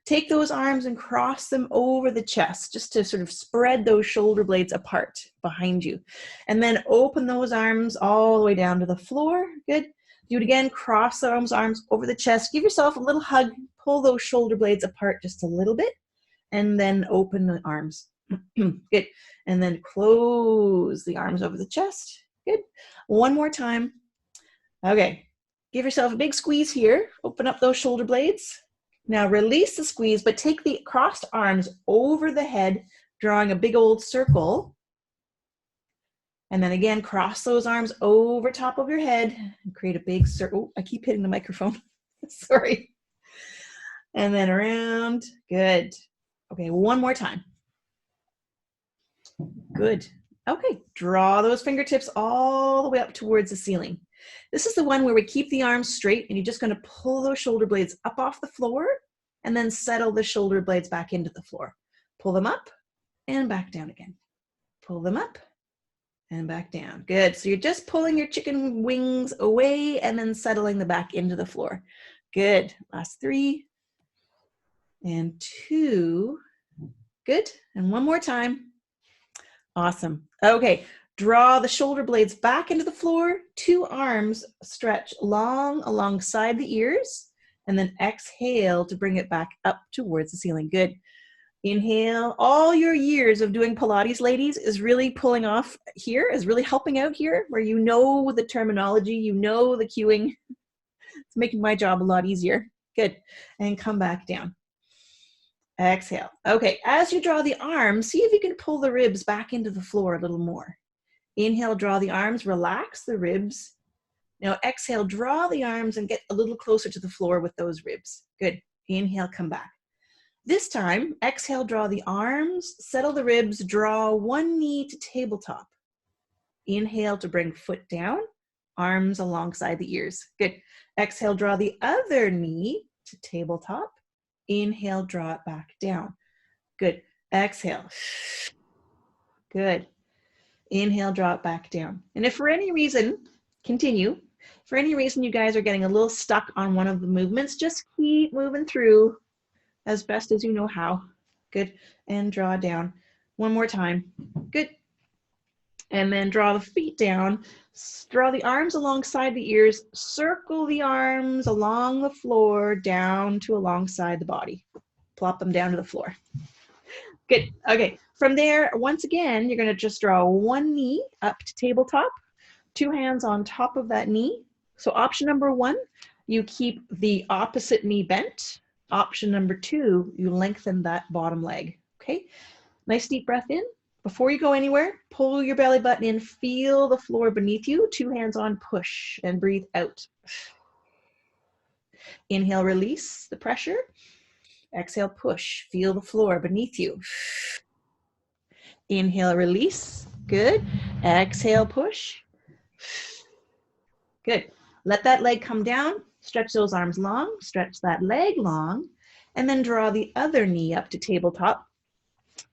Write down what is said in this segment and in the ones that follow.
Take those arms and cross them over the chest, just to sort of spread those shoulder blades apart behind you. And then open those arms all the way down to the floor. Good. Do it again, cross those arms over the chest. Give yourself a little hug, pull those shoulder blades apart just a little bit, and then open the arms. Good. And then close the arms over the chest. Good. One more time. Okay. Give yourself a big squeeze here. Open up those shoulder blades. Now release the squeeze, but take the crossed arms over the head, drawing a big old circle. And then again, cross those arms over top of your head and create a big circle. Oh, I keep hitting the microphone. Sorry. And then around. Good. Okay, one more time. Good. Okay, draw those fingertips all the way up towards the ceiling. This is the one where we keep the arms straight and you're just going to pull those shoulder blades up off the floor and then settle the shoulder blades back into the floor. Pull them up and back down again. Pull them up and back down. Good. So you're just pulling your chicken wings away and then settling the back into the floor. Good. Last 3 and 2. Good. And one more time. Awesome. Okay. Draw the shoulder blades back into the floor. 2 arms stretch long alongside the ears, and then exhale to bring it back up towards the ceiling. Good. Inhale. All your years of doing Pilates, ladies, is really pulling off here, is really helping out here, where you know the terminology, you know the cueing. It's making my job a lot easier. Good. And come back down. Exhale. Okay. As you draw the arms, see if you can pull the ribs back into the floor a little more. Inhale, draw the arms, relax the ribs. Now exhale, draw the arms and get a little closer to the floor with those ribs. Good. Inhale, come back. This time, exhale, draw the arms, settle the ribs, draw one knee to tabletop. Inhale to bring foot down, arms alongside the ears. Good. Exhale, draw the other knee to tabletop. Inhale, draw it back down. Good. Exhale. Good. Inhale, draw it back down. And if for any reason, continue. For any reason you guys are getting a little stuck on one of the movements, just keep moving through as best as you know how. Good. And draw down. One more time. Good. And then draw the feet down. Draw the arms alongside the ears. Circle the arms along the floor down to alongside the body. Plop them down to the floor. Good. Okay. From there, once again, you're going to just draw one knee up to tabletop, 2 hands on top of that knee. So option number 1, you keep the opposite knee bent. Option number 2, you lengthen that bottom leg. Okay. Nice deep breath in. Before you go anywhere, pull your belly button in, feel the floor beneath you, 2 hands on, push, and breathe out. Inhale, release the pressure. Exhale, push, feel the floor beneath you. Inhale, release. Good. Exhale, push. Good. Let that leg come down. Stretch those arms long. Stretch that leg long. And then draw the other knee up to tabletop.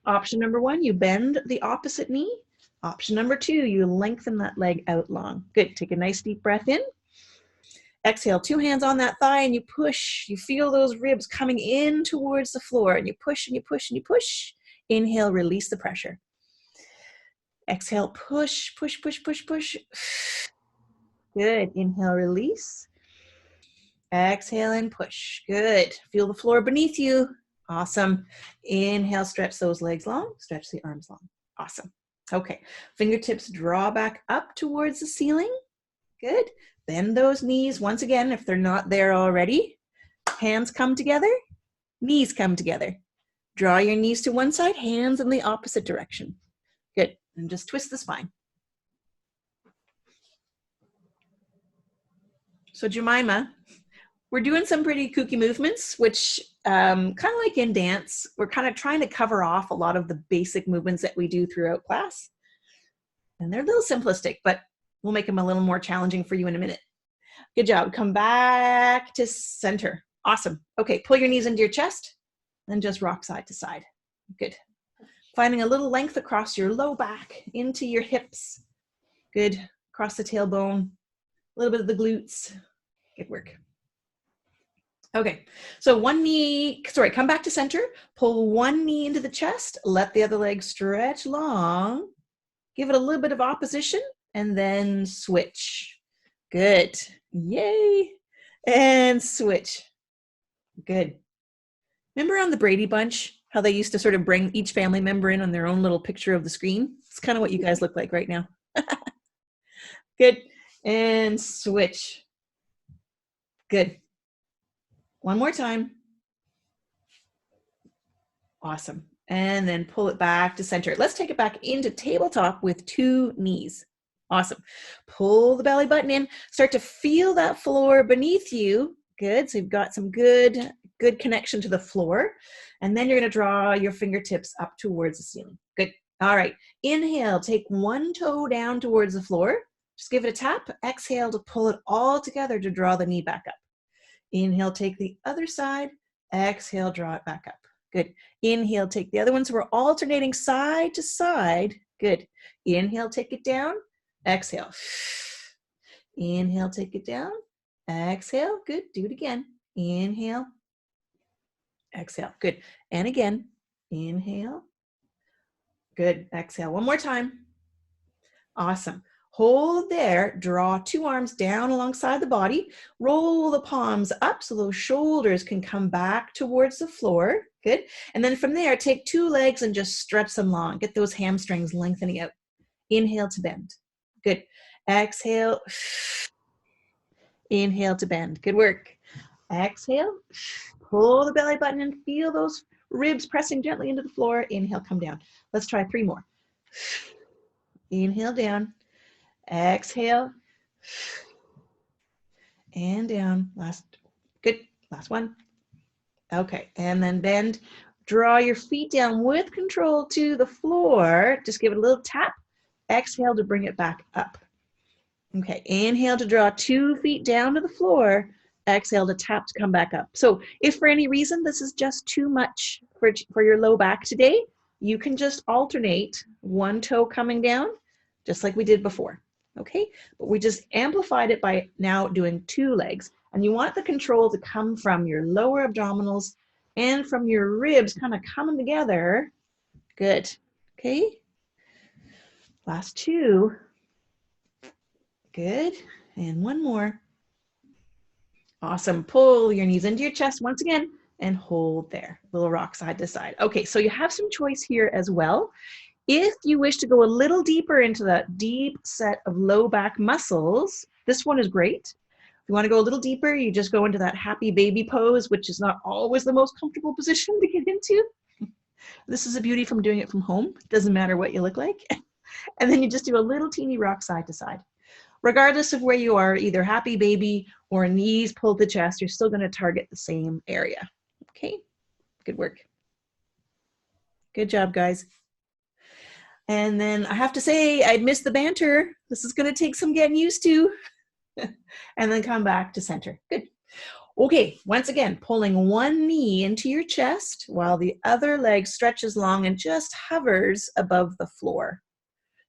Option number 1, you bend the opposite knee. Option number 2, you lengthen that leg out long. Good. Take a nice deep breath in. Exhale, 2 hands on that thigh and you push. You feel those ribs coming in towards the floor and you push and you push and you push. Inhale, release the pressure. Exhale, push, push, push, push, push. Good. Inhale, release. Exhale and push. Good. Feel the floor beneath you. Awesome. Inhale, stretch those legs long. Stretch the arms long. Awesome. Okay. Fingertips draw back up towards the ceiling. Good. Bend those knees once again if they're not there already. Hands come together. Knees come together. Draw your knees to one side, hands in the opposite direction. Good. And just twist the spine. So Jemima, we're doing some pretty kooky movements, which kind of like in dance, we're kind of trying to cover off a lot of the basic movements that we do throughout class. And they're a little simplistic, but we'll make them a little more challenging for you in a minute. Good job. Come back to center. Awesome. Okay, pull your knees into your chest and just rock side to side. Good. Finding a little length across your low back, into your hips. Good. Across the tailbone, a little bit of the glutes. Good work. Okay, so one knee, sorry, come back to center, pull one knee into the chest, let the other leg stretch long, give it a little bit of opposition, and then switch. Good. Yay. And switch. Good. Remember on the Brady Bunch, how they used to sort of bring each family member in on their own little picture of the screen? It's kind of what you guys look like right now. Good. And switch. Good. One more time. Awesome. And then pull it back to center. Let's take it back into tabletop with two knees. Awesome. Pull the belly button in. Start to feel that floor beneath you. Good. So you've got some good connection to the floor. And then you're going to draw your fingertips up towards the ceiling. Good. All right. Inhale, take one toe down towards the floor. Just give it a tap. Exhale to pull it all together to draw the knee back up. Inhale, take the other side. Exhale, draw it back up. Good. Inhale, take the other one. So we're alternating side to side. Good. Inhale, take it down. Exhale. Inhale, take it down. Exhale. Good. Do it again. Inhale. Exhale. Good. And again. Inhale. Good. Exhale. One more time. Awesome. Hold there. Draw two arms down alongside the body. Roll the palms up so those shoulders can come back towards the floor. Good. And then from there, take two legs and just stretch them long. Get those hamstrings lengthening out. Inhale to bend. Good. Exhale. Inhale to bend. Good work. Exhale. Pull the belly button and feel those ribs pressing gently into the floor. Inhale, come down. Let's try three more. Inhale down. Exhale. And down. Good. Last one. Okay. And then bend. Draw your feet down with control to the floor. Just give it a little tap. Exhale to bring it back up. Okay. Inhale to draw 2 feet down to the floor. Exhale to tap to come back up. So if for any reason this is just too much for your low back today, you can just alternate one toe coming down, just like we did before. Okay, but we just amplified it by now doing two legs. And you want the control to come from your lower abdominals and from your ribs kind of coming together. Good. Okay. Last two. Good. And one more. Awesome. Pull your knees into your chest once again and hold there. Little rock side to side. Okay, so you have some choice here as well. If you wish to go a little deeper into that deep set of low back muscles, this one is great. If you want to go a little deeper, you just go into that happy baby pose, which is not always the most comfortable position to get into. This is a beauty from doing it from home. It doesn't matter what you look like. And then you just do a little teeny rock side to side. Regardless of where you are, either happy baby or knees pulled to chest, you're still going to target the same area. Okay, good work. Good job, guys. And then I have to say, I'd missed the banter. This is going to take some getting used to. And then come back to center. Good. Okay, once again, pulling one knee into your chest while the other leg stretches long and just hovers above the floor.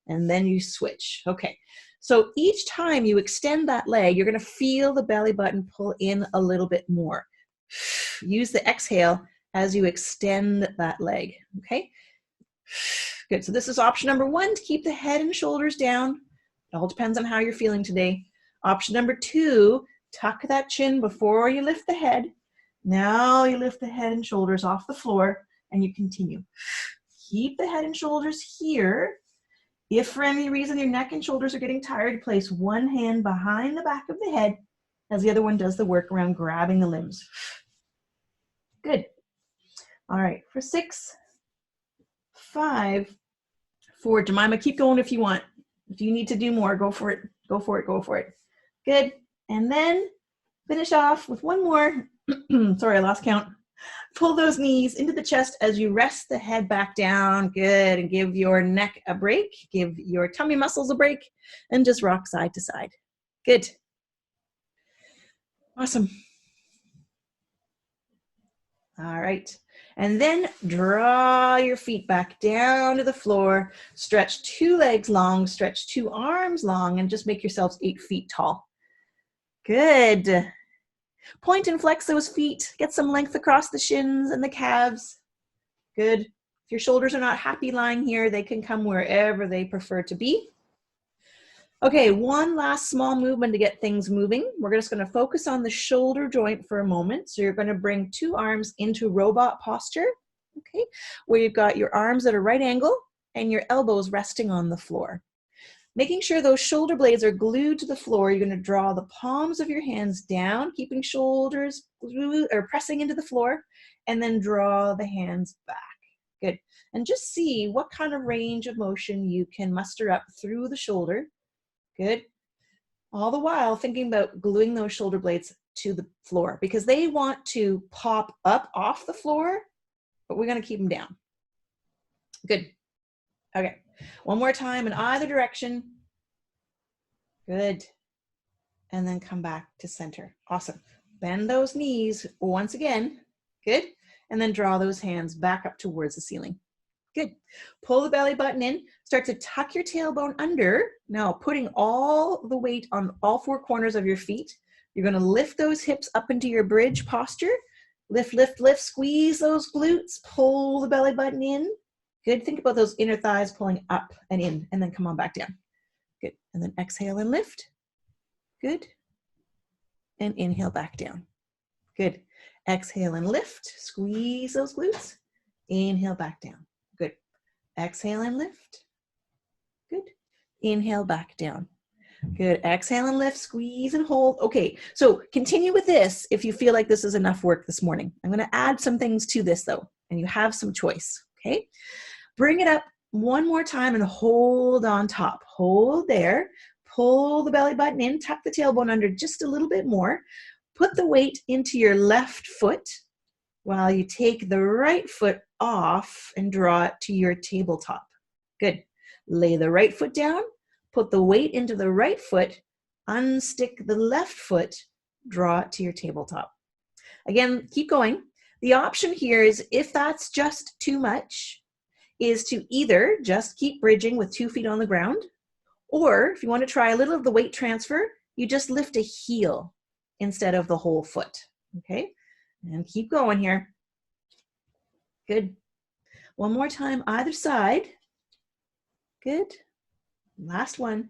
And then you switch. Okay, so each time you extend that leg, you're going to feel the belly button pull in a little bit more. Use the exhale as you extend that leg. Okay. Good. So this is option number one, to keep the head and shoulders down. It all depends on how you're feeling today. Option number two, tuck that chin before you lift the head. Now you lift the head and shoulders off the floor and you continue. Keep the head and shoulders here. If for any reason your neck and shoulders are getting tired, place one hand behind the back of the head as the other one does the work around grabbing the limbs. Good. All right, for 6, 5, 4. Jemima, keep going if you want. If you need to do more, go for it. Go for it. Go for it. Good. And then finish off with one more. Sorry, I lost count. Pull those knees into the chest as you rest the head back down. Good. And give your neck a break. Give your tummy muscles a break. And just rock side to side. Good. Awesome. All right. And then draw your feet back down to the floor. Stretch 2 legs long. Stretch 2 arms long. And just make yourselves 8 feet tall. Good. Point and flex those feet. Get some length across the shins and the calves. Good. If your shoulders are not happy lying here, they can come wherever they prefer to be. Okay, one last small movement to get things moving. We're just going to focus on the shoulder joint for a moment. So you're going to bring 2 arms into robot posture, okay, where you've got your arms at a right angle and your elbows resting on the floor. Making sure those shoulder blades are glued to the floor, you're going to draw the palms of your hands down, keeping shoulders glued or pressing into the floor, and then draw the hands back. Good. And just see what kind of range of motion you can muster up through the shoulder. Good. All the while thinking about gluing those shoulder blades to the floor because they want to pop up off the floor, but we're going to keep them down. Good. Okay. One more time in either direction. Good. And then come back to center. Awesome. Bend those knees once again. Good. And then draw those hands back up towards the ceiling. Good. Pull the belly button in. Start to tuck your tailbone under. Now putting all the weight on all 4 corners of your feet. You're going to lift those hips up into your bridge posture. Lift, lift, lift. Squeeze those glutes. Pull the belly button in. Good. Think about those inner thighs pulling up and in, and then come on back down. Good. And then exhale and lift. Good. And inhale back down. Good. Exhale and lift. Squeeze those glutes. Inhale back down. Good. Exhale and lift. Good. Inhale back down. Good. Exhale and lift. Squeeze and hold. Okay. So continue with this if you feel like this is enough work this morning. I'm going to add some things to this though, and you have some choice. Okay. Bring it up one more time and hold on top. Hold there. Pull the belly button in. Tuck the tailbone under just a little bit more. Put the weight into your left foot while you take the right foot off and draw it to your tabletop. Good. Lay the right foot down. Put the weight into the right foot. Unstick the left foot. Draw it to your tabletop. Again, keep going. The option here is if that's just too much, is to either just keep bridging with 2 feet on the ground, or if you want to try a little of the weight transfer, you just lift a heel instead of the whole foot. Okay, and keep going here. Good. One more time, either side. Good. Last one.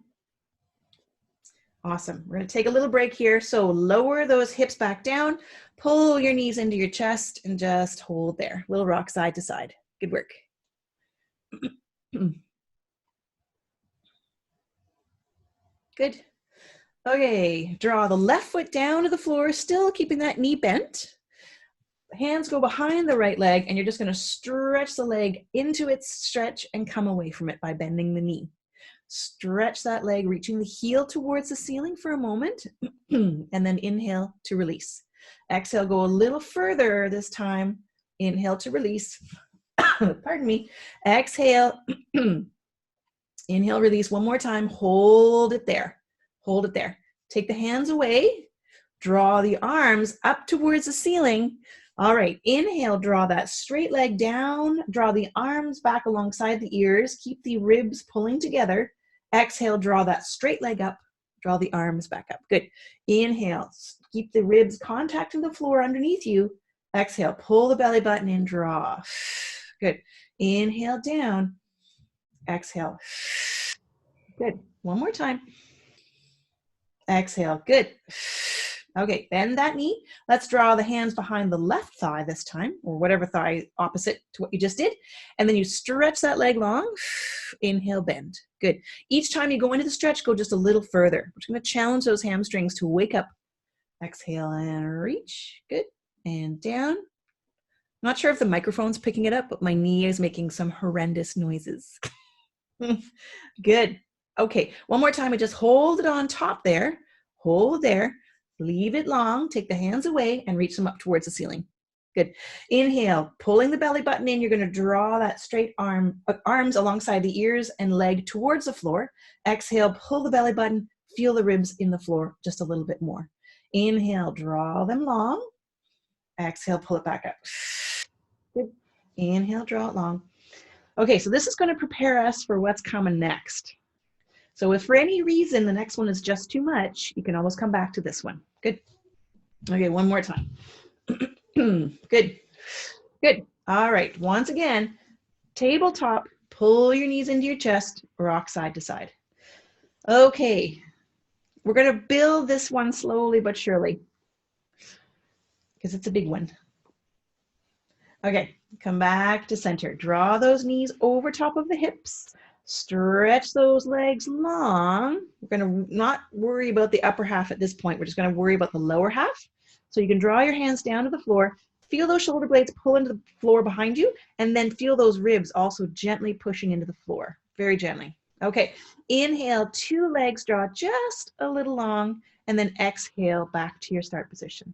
Awesome. We're going to take a little break here. So lower those hips back down, pull your knees into your chest, and just hold there. Little rock side to side. Good work. Good. Okay, draw the left foot down to the floor, still keeping that knee bent. Hands go behind the right leg, and you're just going to stretch the leg into its stretch and come away from it by bending the knee. Stretch that leg, reaching the heel towards the ceiling for a moment, and then inhale to release. Exhale, go a little further this time. Inhale to release. Pardon me. Exhale. Inhale, release one more time. Hold it there. Hold it there. Take the hands away. Draw the arms up towards the ceiling. All right. Inhale, draw that straight leg down. Draw the arms back alongside the ears. Keep the ribs pulling together. Exhale, draw that straight leg up. Draw the arms back up. Good. Inhale. Keep the ribs contacting the floor underneath you. Exhale, pull the belly button in, draw. Good. Inhale down. Exhale. Good. One more time. Exhale. Good. Okay, bend that knee. Let's draw the hands behind the left thigh this time, or whatever thigh opposite to what you just did. And then you stretch that leg long. Inhale, bend. Good. Each time you go into the stretch, go just a little further. We're just going to challenge those hamstrings to wake up. Exhale and reach. Good. And down. Not sure if the microphone's picking it up, but my knee is making some horrendous noises. Good. Okay, one more time. We just hold it on top there. Hold there. Leave it long. Take the hands away and reach them up towards the ceiling. Good. Inhale, pulling the belly button in. You're going to draw that straight arms alongside the ears and leg towards the floor. Exhale, pull the belly button. Feel the ribs in the floor just a little bit more. Inhale, draw them long. Exhale, pull it back up. Good. Inhale, draw it long. Okay, so this is going to prepare us for what's coming next. So if for any reason the next one is just too much, you can always come back to this one. Good. Okay, one more time. Good, good. All right, once again, tabletop, pull your knees into your chest, rock side to side. Okay, we're gonna build this one slowly but surely because it's a big one. Okay, come back to center. Draw those knees over top of the hips. Stretch those legs long. We're going to not worry about the upper half at this point. We're just going to worry about the lower half. So you can draw your hands down to the floor. Feel those shoulder blades pull into the floor behind you, and then feel those ribs also gently pushing into the floor. Very gently. Okay, inhale, two legs draw just a little long, and then exhale back to your start position.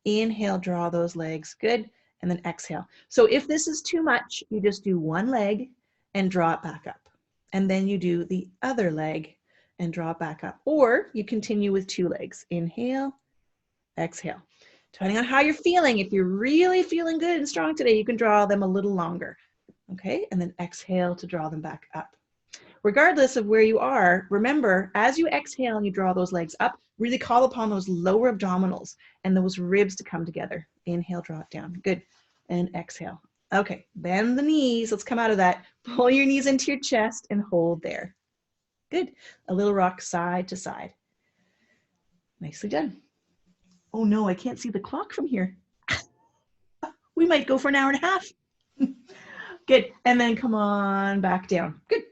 Inhale, draw those legs. Good. And then exhale. So if this is too much, you just do one leg and draw it back up. And then you do the other leg and draw it back up. Or you continue with two legs. Inhale, exhale. Depending on how you're feeling, if you're really feeling good and strong today, you can draw them a little longer. Okay, and then exhale to draw them back up. Regardless of where you are, remember, as you exhale and you draw those legs up, really call upon those lower abdominals and those ribs to come together. Inhale, draw it down. Good. And exhale. Okay, bend the knees. Let's come out of that. Pull your knees into your chest and hold there. Good. A little rock side to side. Nicely done. Oh no, I can't see the clock from here. We might go for an hour and a half. Good. And then come on back down. Good.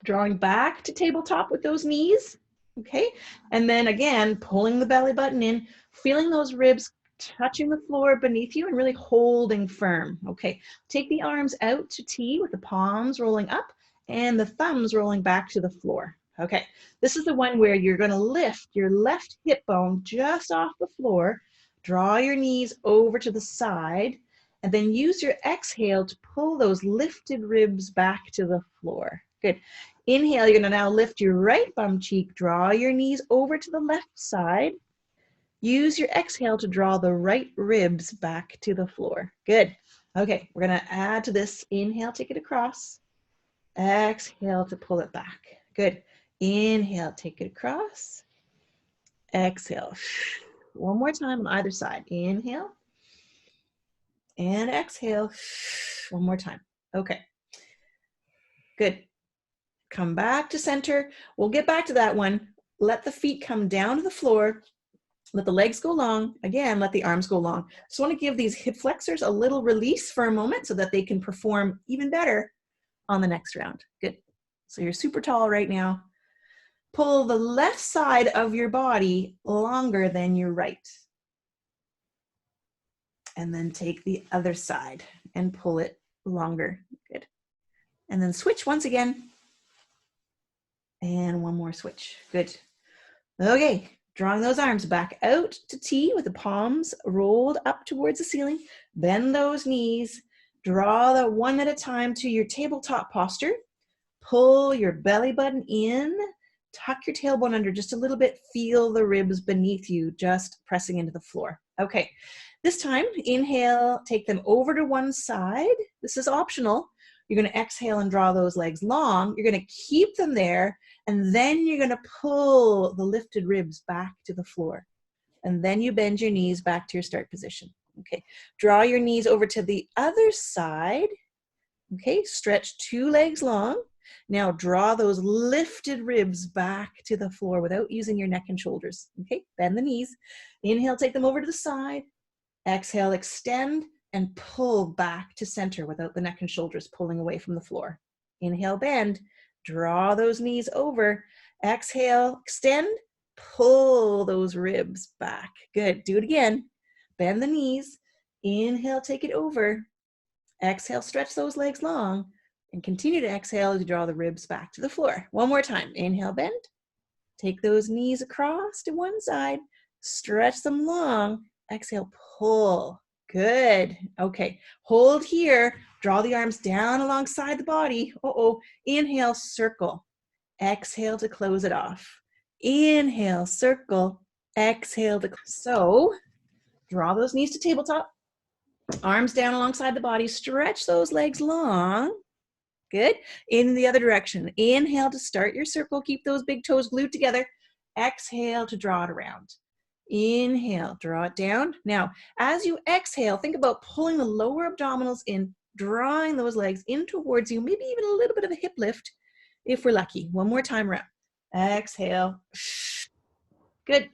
Drawing back to tabletop with those knees. Okay. And then again, pulling the belly button in, feeling those ribs touching the floor beneath you and really holding firm. Okay. Take the arms out to T with the palms rolling up and the thumbs rolling back to the floor. Okay. This is the one where you're going to lift your left hip bone just off the floor. Draw your knees over to the side and then use your exhale to pull those lifted ribs back to the floor. Good. Inhale, you're going to now lift your right bum cheek, draw your knees over to the left side. Use your exhale to draw the right ribs back to the floor. Good. Okay, we're going to add to this. Inhale, take it across. Exhale to pull it back. Good. Inhale, take it across. Exhale. One more time on either side. Inhale. And exhale. One more time. Okay. Good. Come back to center. We'll get back to that one. Let the feet come down to the floor. Let the legs go long. Again, let the arms go long. Just want to give these hip flexors a little release for a moment so that they can perform even better on the next round. Good. So you're super tall right now. Pull the left side of your body longer than your right. And then take the other side and pull it longer. Good. And then switch once again. And one more switch. Good. Okay. Drawing those arms back out to T with the palms rolled up towards the ceiling. Bend those knees. Draw the one at a time to your tabletop posture. Pull your belly button in. Tuck your tailbone under just a little bit. Feel the ribs beneath you just pressing into the floor. Okay. This time, inhale, take them over to one side. This is optional. You're going to exhale and draw those legs long. You're going to keep them there. And then you're going to pull the lifted ribs back to the floor. And then you bend your knees back to your start position. Okay. Draw your knees over to the other side. Okay. Stretch two legs long. Now draw those lifted ribs back to the floor without using your neck and shoulders. Okay. Bend the knees. Inhale, take them over to the side. Exhale, extend and pull back to center without the neck and shoulders pulling away from the floor. Inhale, bend. Draw those knees over. Exhale, extend, pull those ribs back. Good. Do it again. Bend the knees. Inhale, take it over. Exhale, stretch those legs long. And continue to exhale as you draw the ribs back to the floor. One more time. Inhale, bend. Take those knees across to one side. Stretch them long. Exhale, pull. Good. Okay. Hold here. Draw the arms down alongside the body. Inhale, circle. Exhale to close it off. Inhale, circle. Exhale to close. So draw those knees to tabletop. Arms down alongside the body. Stretch those legs long. Good. In the other direction. Inhale to start your circle. Keep those big toes glued together. Exhale to draw it around. Inhale, draw it down. Now, as you exhale, think about pulling the lower abdominals in, drawing those legs in towards you, maybe even a little bit of a hip lift if we're lucky. One more time around. Exhale. Good.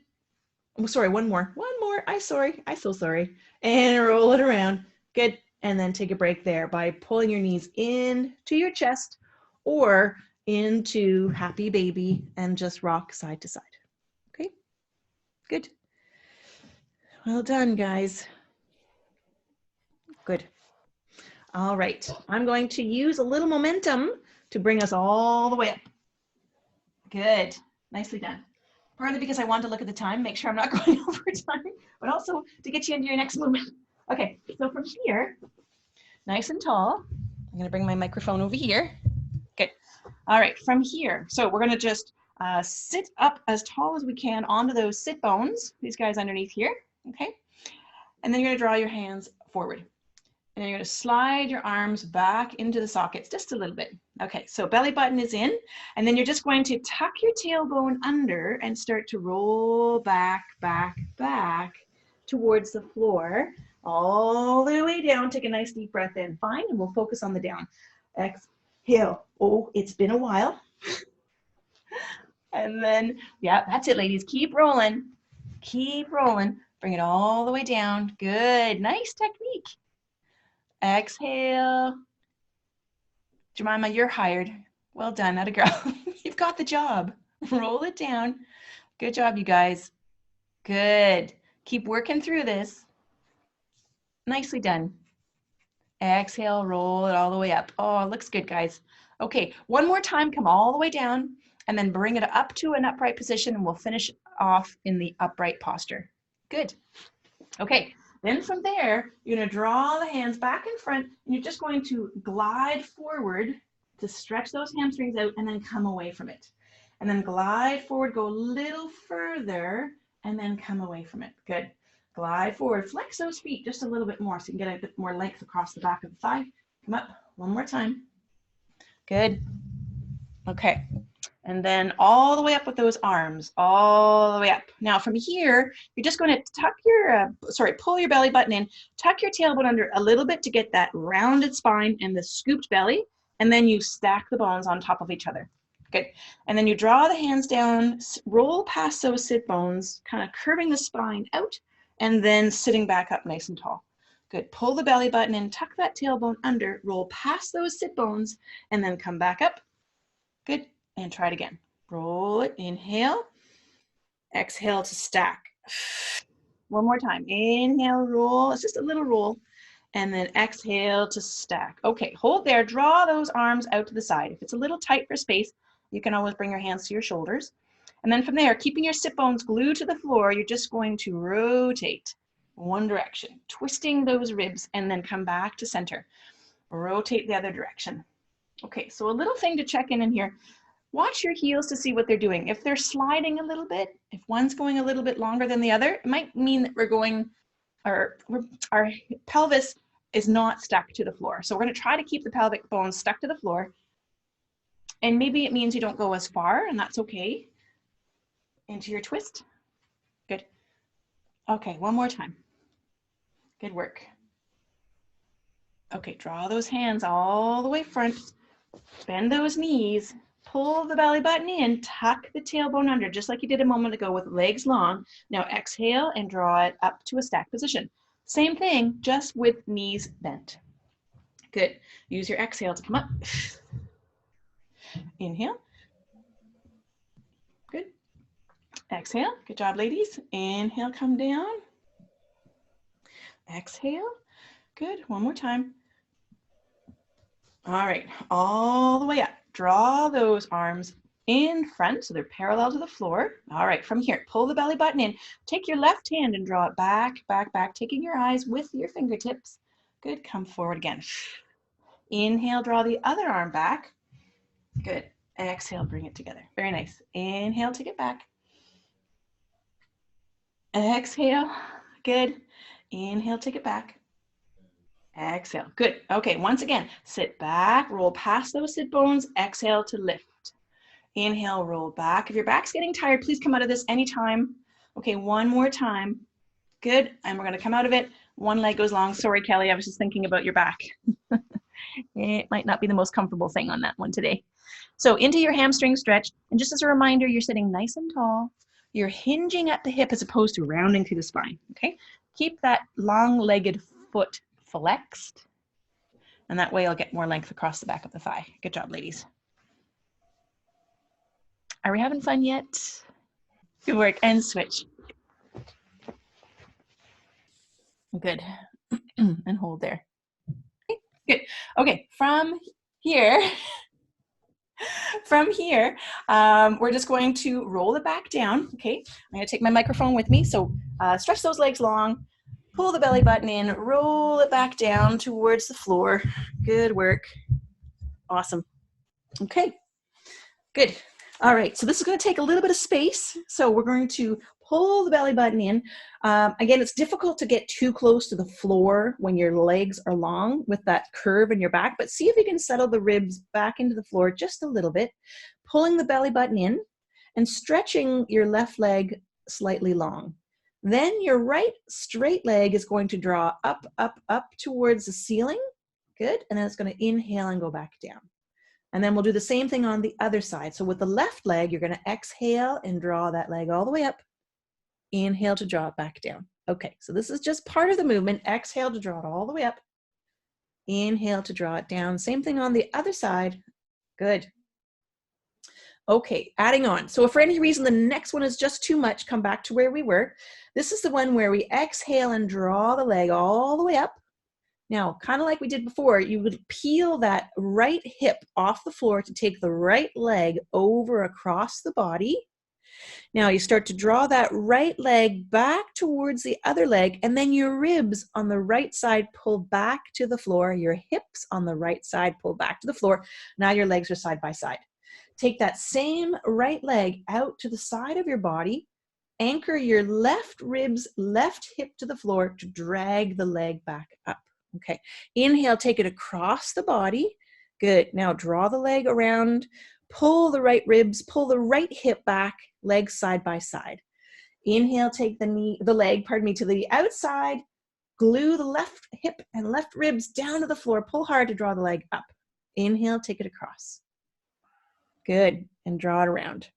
Oh, sorry, one more. I'm so sorry. And roll it around. Good. And then take a break there by pulling your knees in to your chest or into happy baby and just rock side to side. Okay, good. Well done, guys. Good. All right, I'm going to use a little momentum to bring us all the way up. Good, nicely done. Partly because I want to look at the time, make sure I'm not going over time, but also to get you into your next movement. Okay, so from here, nice and tall, I'm gonna bring my microphone over here. Good. All right, from here, so we're gonna just sit up as tall as we can onto those sit bones, these guys underneath here, okay? And then you're gonna draw your hands forward. And you're gonna slide your arms back into the sockets just a little bit. Okay, so belly button is in, and then you're just going to tuck your tailbone under and start to roll back, back, back towards the floor, all the way down. Take a nice deep breath in, fine, and we'll focus on the down. Exhale. Oh, it's been a while. And then, yeah, that's it, ladies. Keep rolling. Keep rolling. Bring it all the way down. Good, nice technique. Exhale. Jemima, you're hired. Well done, atta girl. You've got the job. Roll it down. Good job, you guys. Good. Keep working through this. Nicely done. Exhale, roll it all the way up. Oh, it looks good, guys. Okay, one more time, come all the way down and then bring it up to an upright position and we'll finish off in the upright posture. Good. Okay. Then from there, you're going to draw the hands back in front, and you're just going to glide forward to stretch those hamstrings out and then come away from it. And then glide forward, go a little further, and then come away from it. Good. Glide forward, flex those feet just a little bit more so you can get a bit more length across the back of the thigh. Come up, one more time. Good. Okay. And then all the way up with those arms, all the way up. Now from here, you're just going to tuck your, pull your belly button in, tuck your tailbone under a little bit to get that rounded spine and the scooped belly, and then you stack the bones on top of each other. Good. And then you draw the hands down, roll past those sit bones, kind of curving the spine out, and then sitting back up nice and tall. Good. Pull the belly button in, tuck that tailbone under, roll past those sit bones, and then come back up. Good. And try it again. Roll it, inhale, exhale to stack. One more time. Inhale, roll. It's just a little roll. And then exhale to stack. Okay, hold there. Draw those arms out to the side. If it's a little tight for space, you can always bring your hands to your shoulders. And then from there, keeping your sit bones glued to the floor, you're just going to rotate one direction, twisting those ribs, and then come back to center. Rotate the other direction. Okay, so a little thing to check in here. Watch your heels to see what they're doing. If they're sliding a little bit, if one's going a little bit longer than the other, it might mean that we're going, our pelvis is not stuck to the floor. So we're going to try to keep the pelvic bones stuck to the floor. And maybe it means you don't go as far, and that's okay. Into your twist. Good. Okay, one more time. Good work. Okay, draw those hands all the way front. Bend those knees. Pull the belly button in, tuck the tailbone under, just like you did a moment ago with legs long. Now exhale and draw it up to a stack position. Same thing, just with knees bent. Good. Use your exhale to come up. Inhale. Good. Exhale. Good job, ladies. Inhale, come down. Exhale. Good. One more time. All right, all the way up. Draw those arms in front so they're parallel to the floor. All right, from here, pull the belly button in. Take your left hand and draw it back, back, back, taking your eyes with your fingertips. Good, come forward again. Inhale, draw the other arm back. Good. Exhale, bring it together. Very nice. Inhale, take it back. Exhale. Good. Inhale, take it back. Exhale. Good. Okay, once again, sit back, roll past those sit bones, exhale to lift. Inhale, roll back. If your back's getting tired, please come out of this anytime. Okay, one more time. Good, and we're gonna come out of it. One leg goes long. Sorry, Kelly, I was just thinking about your back. It might not be the most comfortable thing on that one today. So into your hamstring stretch, and just as a reminder, you're sitting nice and tall. You're hinging at the hip as opposed to rounding through the spine, okay? Keep that long-legged foot flexed, and that way I'll get more length across the back of the thigh. Good job, ladies. Are we having fun yet? Good work, and switch. Good, and hold there. Okay, good. Okay, from here, we're just going to roll it back down, okay? I'm gonna take my microphone with me, so stretch those legs long, pull the belly button in, roll it back down towards the floor. Good work. Awesome. Okay, good. All right, so this is gonna take a little bit of space, so we're going to pull the belly button in. Again, it's difficult to get too close to the floor when your legs are long with that curve in your back, but see if you can settle the ribs back into the floor just a little bit, pulling the belly button in and stretching your left leg slightly long. Then your right straight leg is going to draw up, up, up towards the ceiling. Good, and then it's going to inhale and go back down. And then we'll do the same thing on the other side. So with the left leg, you're going to exhale and draw that leg all the way up. Inhale to draw it back down. Okay, so this is just part of the movement. Exhale to draw it all the way up. Inhale to draw it down. Same thing on the other side. Good. Okay, adding on. So if for any reason the next one is just too much, come back to where we were. This is the one where we exhale and draw the leg all the way up. Now, kind of like we did before, you would peel that right hip off the floor to take the right leg over across the body. Now you start to draw that right leg back towards the other leg, and then your ribs on the right side pull back to the floor, your hips on the right side pull back to the floor. Now your legs are side by side. Take that same right leg out to the side of your body, anchor your left ribs, left hip to the floor to drag the leg back up. Okay, inhale, take it across the body. Good, now draw the leg around, pull the right ribs, pull the right hip back, legs side by side. Inhale, take the leg to the outside, glue the left hip and left ribs down to the floor, pull hard to draw the leg up. Inhale, take it across. Good, and draw it around.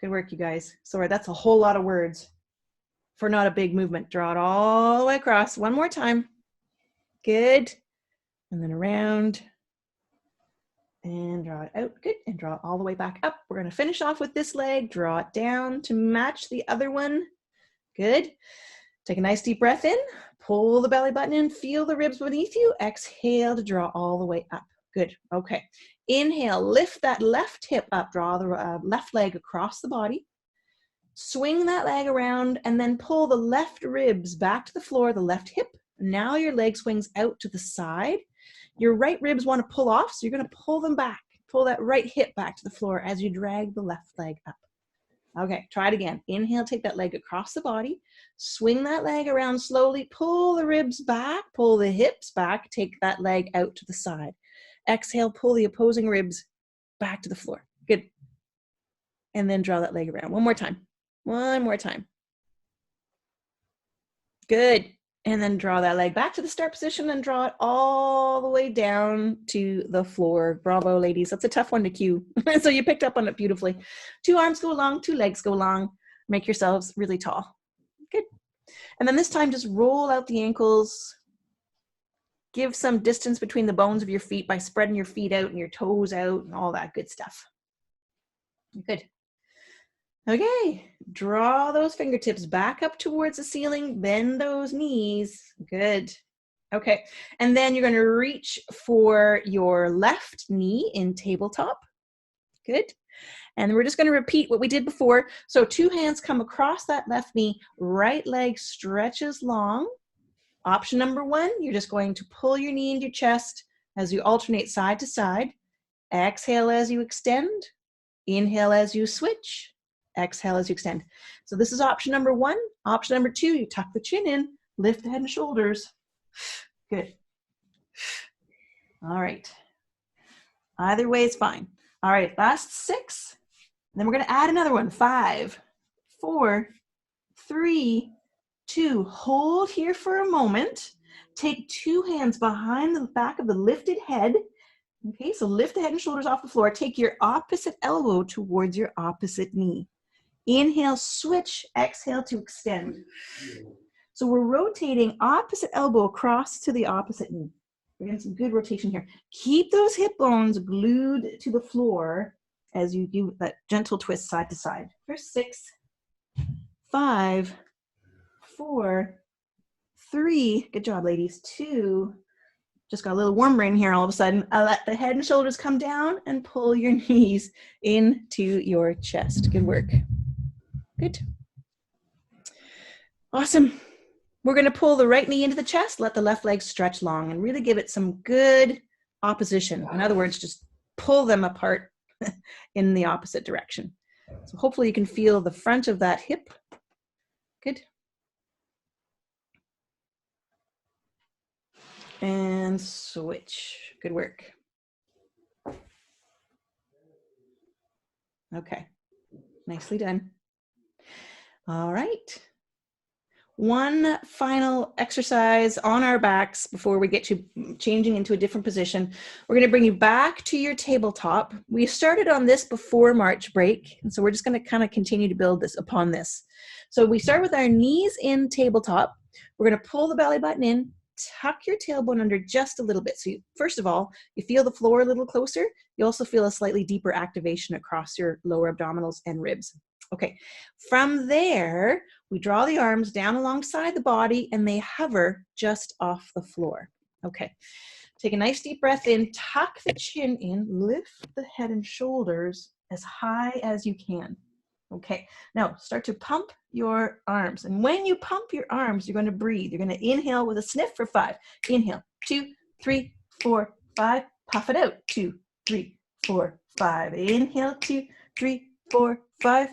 Good work, you guys. Sorry, that's a whole lot of words for not a big movement. Draw it all the way across. One more time. Good, and then around. And draw it out, good, and draw it all the way back up. We're gonna finish off with this leg, draw it down to match the other one. Good. Take a nice deep breath in, pull the belly button in, feel the ribs beneath you, exhale to draw all the way up. Good, okay. Inhale, lift that left hip up, draw the left leg across the body. Swing that leg around and then pull the left ribs back to the floor, the left hip. Now your leg swings out to the side. Your right ribs want to pull off, so you're going to pull them back. Pull that right hip back to the floor as you drag the left leg up. Okay, try it again. Inhale, take that leg across the body. Swing that leg around slowly. Pull the ribs back. Pull the hips back. Take that leg out to the side. Exhale, pull the opposing ribs back to the floor. Good. And then draw that leg around. One more time. One more time. Good. And then draw that leg back to the start position and draw it all the way down to the floor. Bravo, ladies. That's a tough one to cue. So you picked up on it beautifully. 2 arms go long, 2 legs go long. Make yourselves really tall. Good. And then this time, just roll out the ankles. Give some distance between the bones of your feet by spreading your feet out and your toes out and all that good stuff. Good. Okay, draw those fingertips back up towards the ceiling, bend those knees. Good. Okay, and then you're going to reach for your left knee in tabletop. Good. And we're just going to repeat what we did before. So 2 hands come across that left knee, right leg stretches long. Option number 1, you're just going to pull your knee into your chest as you alternate side to side. Exhale as you extend. Inhale as you switch. Exhale as you extend. So this is option number 1. Option number 2, you tuck the chin in, lift the head and shoulders. Good. All right. Either way is fine. All right, last 6. Then we're going to add another one. 5, 4, 3, 2. Hold here for a moment. Take 2 hands behind the back of the lifted head. Okay, so lift the head and shoulders off the floor. Take your opposite elbow towards your opposite knee. Inhale, switch. Exhale to extend. So we're rotating opposite elbow across to the opposite knee. We're getting some good rotation here. Keep those hip bones glued to the floor as you do that gentle twist side to side. For 6, 5, 4, 3. Good job, ladies. 2. Just got a little warm brain here all of a sudden. Let the head and shoulders come down and pull your knees into your chest. Good work. Good. Awesome. We're going to pull the right knee into the chest, let the left leg stretch long, and really give it some good opposition. In other words, just pull them apart in the opposite direction. So hopefully you can feel the front of that hip. Good. And switch. Good work. Okay. Nicely done. All right. One final exercise on our backs before we get to changing into a different position. We're going to bring you back to your tabletop. We started on this before March break, and so we're just going to kind of continue to build this upon this. So we start with our knees in tabletop. We're going to pull the belly button in, tuck your tailbone under just a little bit. So first of all, you feel the floor a little closer. You also feel a slightly deeper activation across your lower abdominals and ribs. Okay, from there, we draw the arms down alongside the body and they hover just off the floor. Okay, take a nice deep breath in, tuck the chin in, lift the head and shoulders as high as you can. Okay, now start to pump your arms. And when you pump your arms, you're going to breathe. You're going to inhale with a sniff for 5. Inhale, 2, 3, 4, 5. Puff it out, 2, 3, 4, 5. Inhale, 2, 3, 4, 5.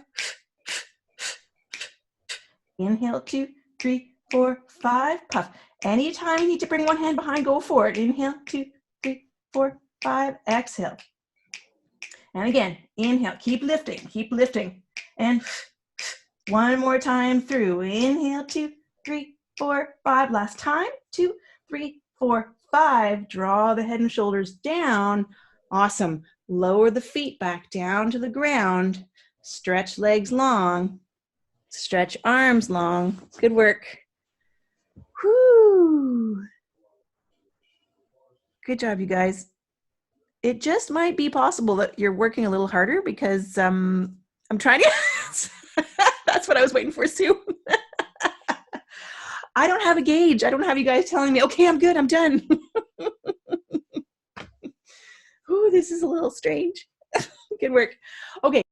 Inhale, 2, 3, 4, 5. Puff. Anytime you need to bring one hand behind, go for it. Inhale, 2, 3, 4, 5. Exhale. And again, inhale. Keep lifting. And one more time through. Inhale, 2, 3, 4, 5. Last time. 2, 3, 4, 5. Draw the head and shoulders down. Awesome. Lower the feet back down to the ground. Stretch legs long. Stretch arms long. Good work. Whoo. Good job, you guys. It just might be possible that you're working a little harder because I'm trying to. That's what I was waiting for, Sue. I don't have a gauge. I don't have you guys telling me, okay, I'm good, I'm done. Ooh, this is a little strange. Good work. Okay.